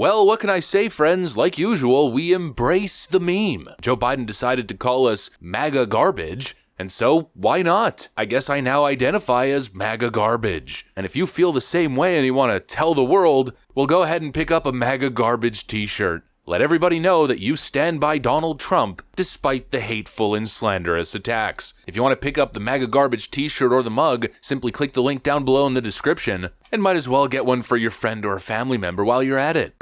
Well, what can I say, friends? Like usual, we embrace the meme. Joe Biden decided to call us MAGA garbage, and so why not? I guess I now identify as MAGA garbage. And if you feel the same way and you want to tell the world, well, go ahead and pick up a MAGA garbage t-shirt. Let everybody know that you stand by Donald Trump despite the hateful and slanderous attacks. If you want to pick up the MAGA garbage t-shirt or the mug, simply click the link down below in the description, and might as well get one for your friend or family member while you're at it.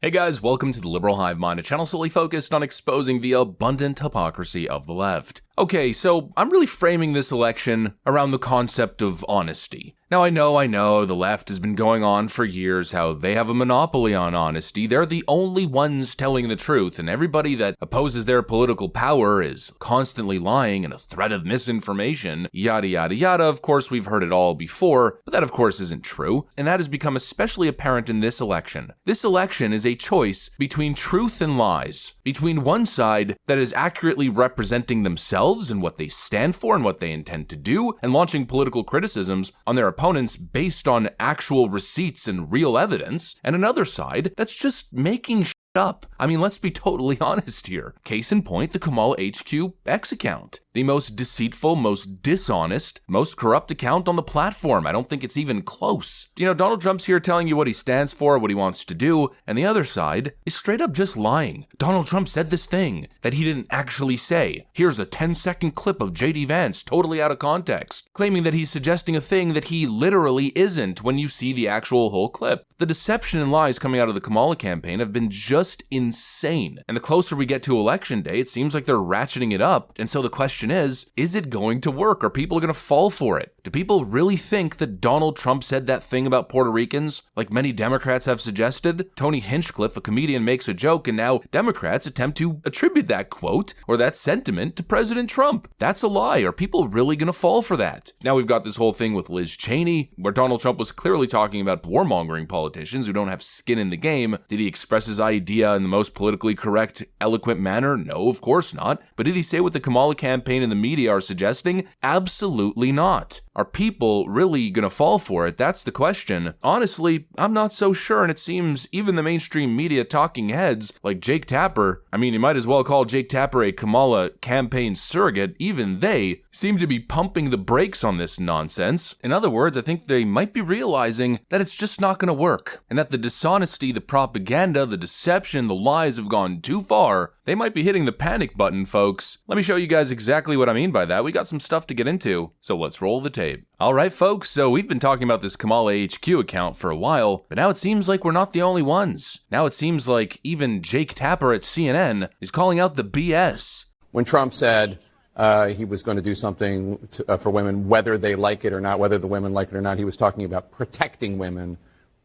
Hey guys, welcome to the Liberal Hive Mind, a channel solely focused on exposing the abundant hypocrisy of the left. Okay, so I'm really framing this election around the concept of honesty. Now I know, the left has been going on for years how they have a monopoly on honesty. They're the only ones telling the truth, and everybody that opposes their political power is constantly lying and a threat of misinformation, yada yada yada. Of course, we've heard it all before, but that of course isn't true, and that has become especially apparent in this election. This election is a choice between truth and lies, between one side that is accurately representing themselves and what they stand for and what they intend to do, and launching political criticisms on their opponents based on actual receipts and real evidence, and another side that's just making shit up. I mean, let's be totally honest here. Case in point, the Kamala HQ X account. The most deceitful, most dishonest, most corrupt account on the platform. I don't think it's even close. You know, Donald Trump's here telling you what he stands for, what he wants to do, and the other side is straight up just lying. Donald Trump said this thing that he didn't actually say. Here's a 10-second clip of JD Vance totally out of context, claiming that he's suggesting a thing that he literally isn't when you see the actual whole clip. The deception and lies coming out of the Kamala campaign have been just insane. And the closer we get to election day, it seems like they're ratcheting it up. And so the question is it going to work? Are people going to fall for it? Do people really think that Donald Trump said that thing about Puerto Ricans, like many Democrats have suggested? Tony Hinchcliffe, a comedian, makes a joke, and now Democrats attempt to attribute that quote or that sentiment to President Trump. That's a lie. Are people really going to fall for that? Now we've got this whole thing with Liz Cheney, where Donald Trump was clearly talking about warmongering politicians who don't have skin in the game. Did he express his idea in the most politically correct, eloquent manner? No, of course not. But did he say what the Kamala campaign and the media are suggesting? Absolutely not. Are people really gonna fall for it? That's the question. Honestly, I'm not so sure, and it seems even the mainstream media talking heads like Jake Tapper, I mean, you might as well call Jake Tapper a Kamala campaign surrogate, even they seem to be pumping the brakes on this nonsense. In other words, I think they might be realizing that it's just not gonna work, and that the dishonesty, the propaganda, the deception, the lies have gone too far. They might be hitting the panic button, folks. Let me show you guys exactly what I mean by that. We got some stuff to get into, so let's roll the tape. Alright folks, so we've been talking about this Kamala HQ account for a while, but now it seems like we're not the only ones. Now it seems like even Jake Tapper at CNN is calling out the BS. When Trump said he was going to do something for women, whether they like it or not, whether the women like it or not, he was talking about protecting women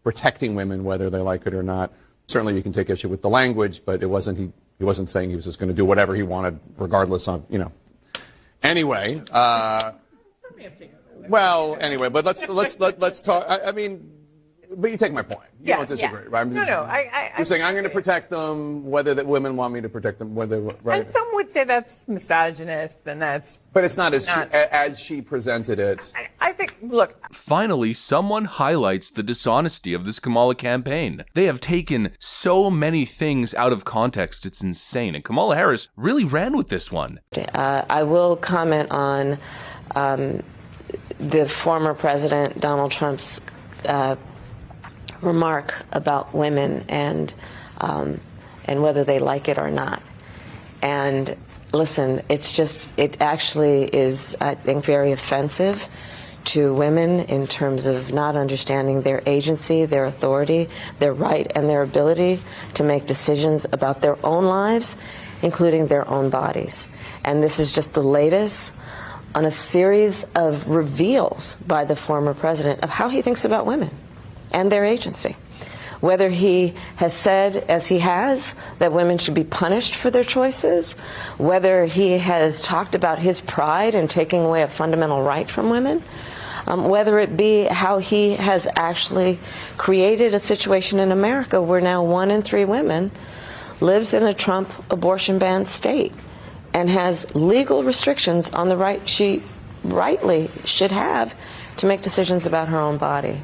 whether they like it or not. Certainly you can take issue with the language, but he wasn't saying he was just going to do whatever he wanted regardless of, you know. Anyway, anyway, but let's talk. I mean, but you take my point. You don't disagree, right? I'm saying I'm going to protect them, whether that women want me to protect them, whether right. And some would say that's misogynist, and that's. But it's not as she presented it. I think. Look. Finally, someone highlights the dishonesty of this Kamala campaign. They have taken so many things out of context; it's insane. And Kamala Harris really ran with this one. I will comment on the former President Donald Trump's remark about women and whether they like it or not. And listen, it actually is, I think, very offensive to women in terms of not understanding their agency, their authority, their right, and their ability to make decisions about their own lives, including their own bodies. And this is just the latest on a series of reveals by the former president of how he thinks about women and their agency. Whether he has said, as he has, that women should be punished for their choices, whether he has talked about his pride in taking away a fundamental right from women, whether it be how he has actually created a situation in America where now 1 in 3 women lives in a Trump abortion ban state and has legal restrictions on the right she rightly should have to make decisions about her own body.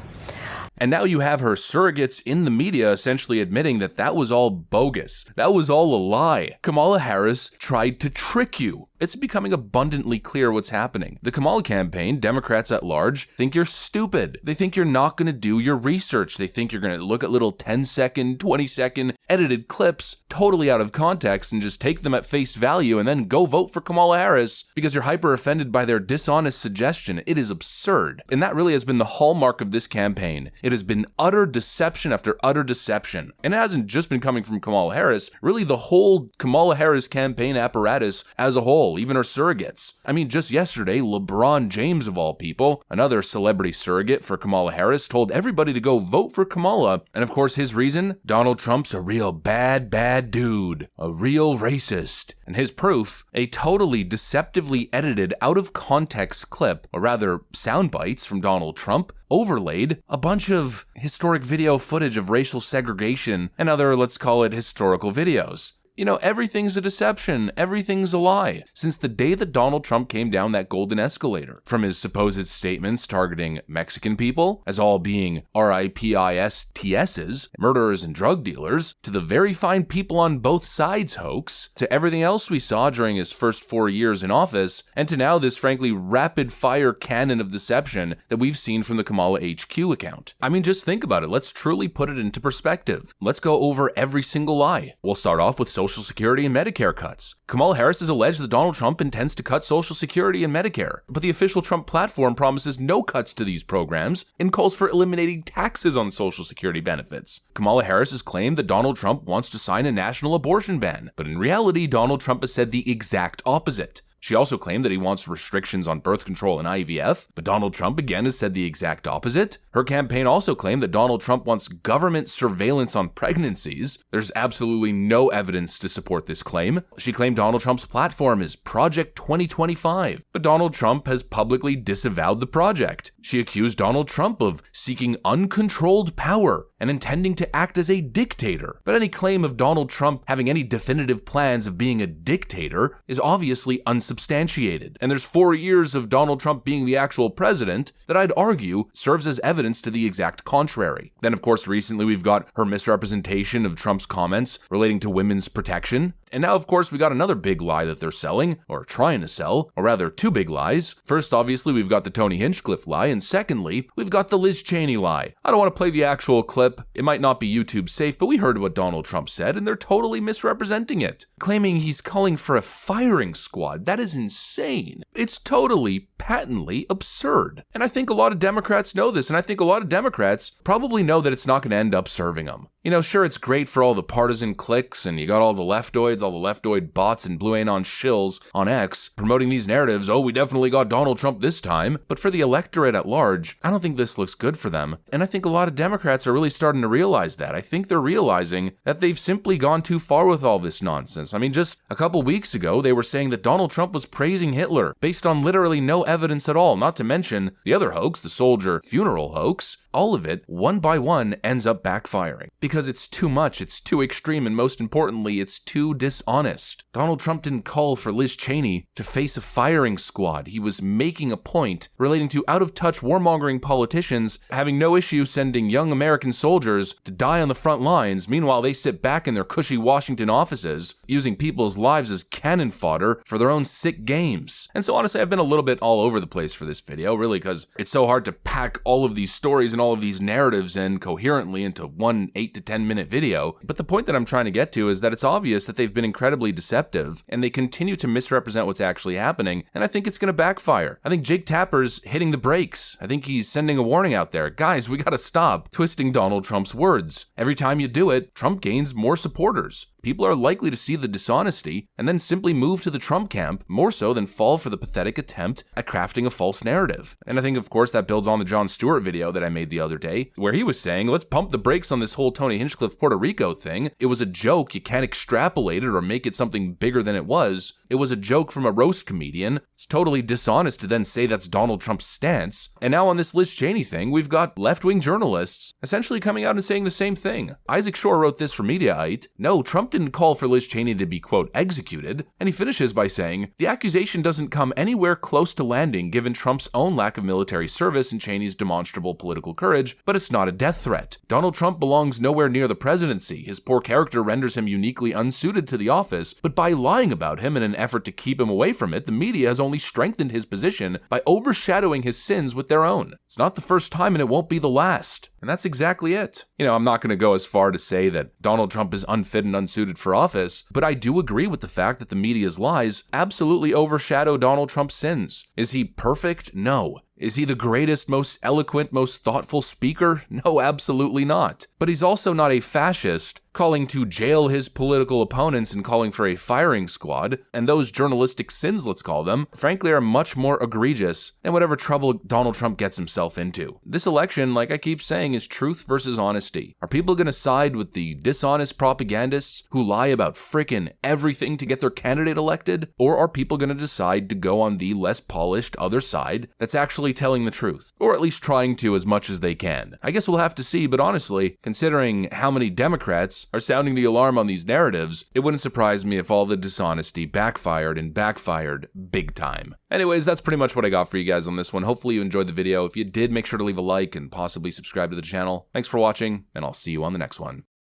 And now you have her surrogates in the media essentially admitting that that was all bogus. That was all a lie. Kamala Harris tried to trick you. It's becoming abundantly clear what's happening. The Kamala campaign, Democrats at large, think you're stupid. They think you're not going to do your research. They think you're going to look at little 10-second, 20-second edited clips totally out of context and just take them at face value and then go vote for Kamala Harris because you're hyper offended by their dishonest suggestion. It is absurd. And that really has been the hallmark of this campaign. It has been utter deception after utter deception. And it hasn't just been coming from Kamala Harris, really the whole Kamala Harris campaign apparatus as a whole, even her surrogates. I mean, just yesterday, LeBron James, of all people, another celebrity surrogate for Kamala Harris, told everybody to go vote for Kamala. And of course, his reason? Donald Trump's a real bad dude, a real racist. And his proof? A totally deceptively edited, out of context clip, or rather sound bites from Donald Trump, overlaid a bunch of historic video footage of racial segregation and other, let's call it, historical videos. You know, everything's a deception. Everything's a lie. Since the day that Donald Trump came down that golden escalator, from his supposed statements targeting Mexican people as all being RIPISTSs, murderers and drug dealers, to the very fine people on both sides hoax, to everything else we saw during his first 4 years in office, and to now this frankly rapid-fire cannon of deception that we've seen from the Kamala HQ account. I mean, just think about it. Let's truly put it into perspective. Let's go over every single lie. We'll start off with Social Security and Medicare cuts. Kamala Harris has alleged that Donald Trump intends to cut Social Security and Medicare, but the official Trump platform promises no cuts to these programs and calls for eliminating taxes on Social Security benefits. Kamala Harris has claimed that Donald Trump wants to sign a national abortion ban, but in reality, Donald Trump has said the exact opposite. She also claimed that he wants restrictions on birth control and IVF, but Donald Trump again has said the exact opposite. Her campaign also claimed that Donald Trump wants government surveillance on pregnancies. There's absolutely no evidence to support this claim. She claimed Donald Trump's platform is Project 2025, but Donald Trump has publicly disavowed the project. She accused Donald Trump of seeking uncontrolled power and intending to act as a dictator. But any claim of Donald Trump having any definitive plans of being a dictator is obviously unsubstantiated. And there's 4 years of Donald Trump being the actual president that I'd argue serves as evidence to the exact contrary. Then, of course, recently we've got her misrepresentation of Trump's comments relating to women's protection. And now, of course, we got another big lie that they're selling, or trying to sell, or rather two big lies. First, obviously, we've got the Tony Hinchcliffe lie, and secondly, we've got the Liz Cheney lie. I don't want to play the actual clip. It might not be YouTube safe, but we heard what Donald Trump said, and they're totally misrepresenting it, claiming he's calling for a firing squad. That is insane. It's totally, patently absurd. And I think a lot of Democrats know this, and I think a lot of Democrats probably know that it's not going to end up serving them. You know, sure, it's great for all the partisan cliques, and you got all the leftoids, all the leftoid bots and blue anon shills on X promoting these narratives, oh, we definitely got Donald Trump this time. But for the electorate at large, I don't think this looks good for them. And I think a lot of Democrats are really starting to realize that. I think they're realizing that they've simply gone too far with all this nonsense. I mean, just a couple weeks ago, they were saying that Donald Trump was praising Hitler based on literally no evidence at all, not to mention the other hoax, the soldier funeral hoax. All of it, one by one, ends up backfiring. Because it's too much, it's too extreme, and most importantly, it's too dishonest. Donald Trump didn't call for Liz Cheney to face a firing squad. He was making a point relating to out-of-touch warmongering politicians having no issue sending young American soldiers to die on the front lines. Meanwhile, they sit back in their cushy Washington offices, using people's lives as cannon fodder for their own sick games. And so honestly, I've been a little bit all over the place for this video, really, because it's so hard to pack all of these stories and all of these narratives in coherently into one 8 to 10 minute video. But the point that I'm trying to get to is that it's obvious that they've been incredibly deceptive and they continue to misrepresent what's actually happening. And I think it's going to backfire. I think Jake Tapper's hitting the brakes. I think he's sending a warning out there. Guys, we got to stop twisting Donald Trump's words. Every time you do it, Trump gains more supporters. People are likely to see the dishonesty and then simply move to the Trump camp more so than fall for the pathetic attempt at crafting a false narrative. And I think, of course, that builds on the Jon Stewart video that I made the other day, where he was saying, let's pump the brakes on this whole Tony Hinchcliffe Puerto Rico thing. It was a joke. You can't extrapolate it or make it something bigger than it was. It was a joke from a roast comedian. It's totally dishonest to then say that's Donald Trump's stance. And now on this Liz Cheney thing, we've got left-wing journalists essentially coming out and saying the same thing. Isaac Shore wrote this for Mediaite. No, Trump didn't call for Liz Cheney to be, quote, executed, and he finishes by saying, the accusation doesn't come anywhere close to landing given Trump's own lack of military service and Cheney's demonstrable political courage, but it's not a death threat. Donald Trump belongs nowhere near the presidency. His poor character renders him uniquely unsuited to the office, but by lying about him in an effort to keep him away from it, the media has only strengthened his position by overshadowing his sins with their own. It's not the first time and it won't be the last. And that's exactly it. I'm not going to go as far to say that Donald Trump is unfit and unsuited for office, but I do agree with the fact that the media's lies absolutely overshadow Donald Trump's sins. Is he perfect? No. Is he the greatest, most eloquent, most thoughtful speaker? No, absolutely not. But he's also not a fascist, calling to jail his political opponents and calling for a firing squad, and those journalistic sins, let's call them, frankly are much more egregious than whatever trouble Donald Trump gets himself into. This election, like I keep saying, is truth versus honesty. Are people going to side with the dishonest propagandists who lie about frickin' everything to get their candidate elected? Or are people going to decide to go on the less polished other side that's actually telling the truth? Or at least trying to as much as they can. I guess we'll have to see, but honestly, considering how many Democrats are sounding the alarm on these narratives, it wouldn't surprise me if all the dishonesty backfired and backfired big time. Anyways, that's pretty much what I got for you guys on this one. Hopefully you enjoyed the video. If you did, make sure to leave a like and possibly subscribe to the channel. Thanks for watching, and I'll see you on the next one.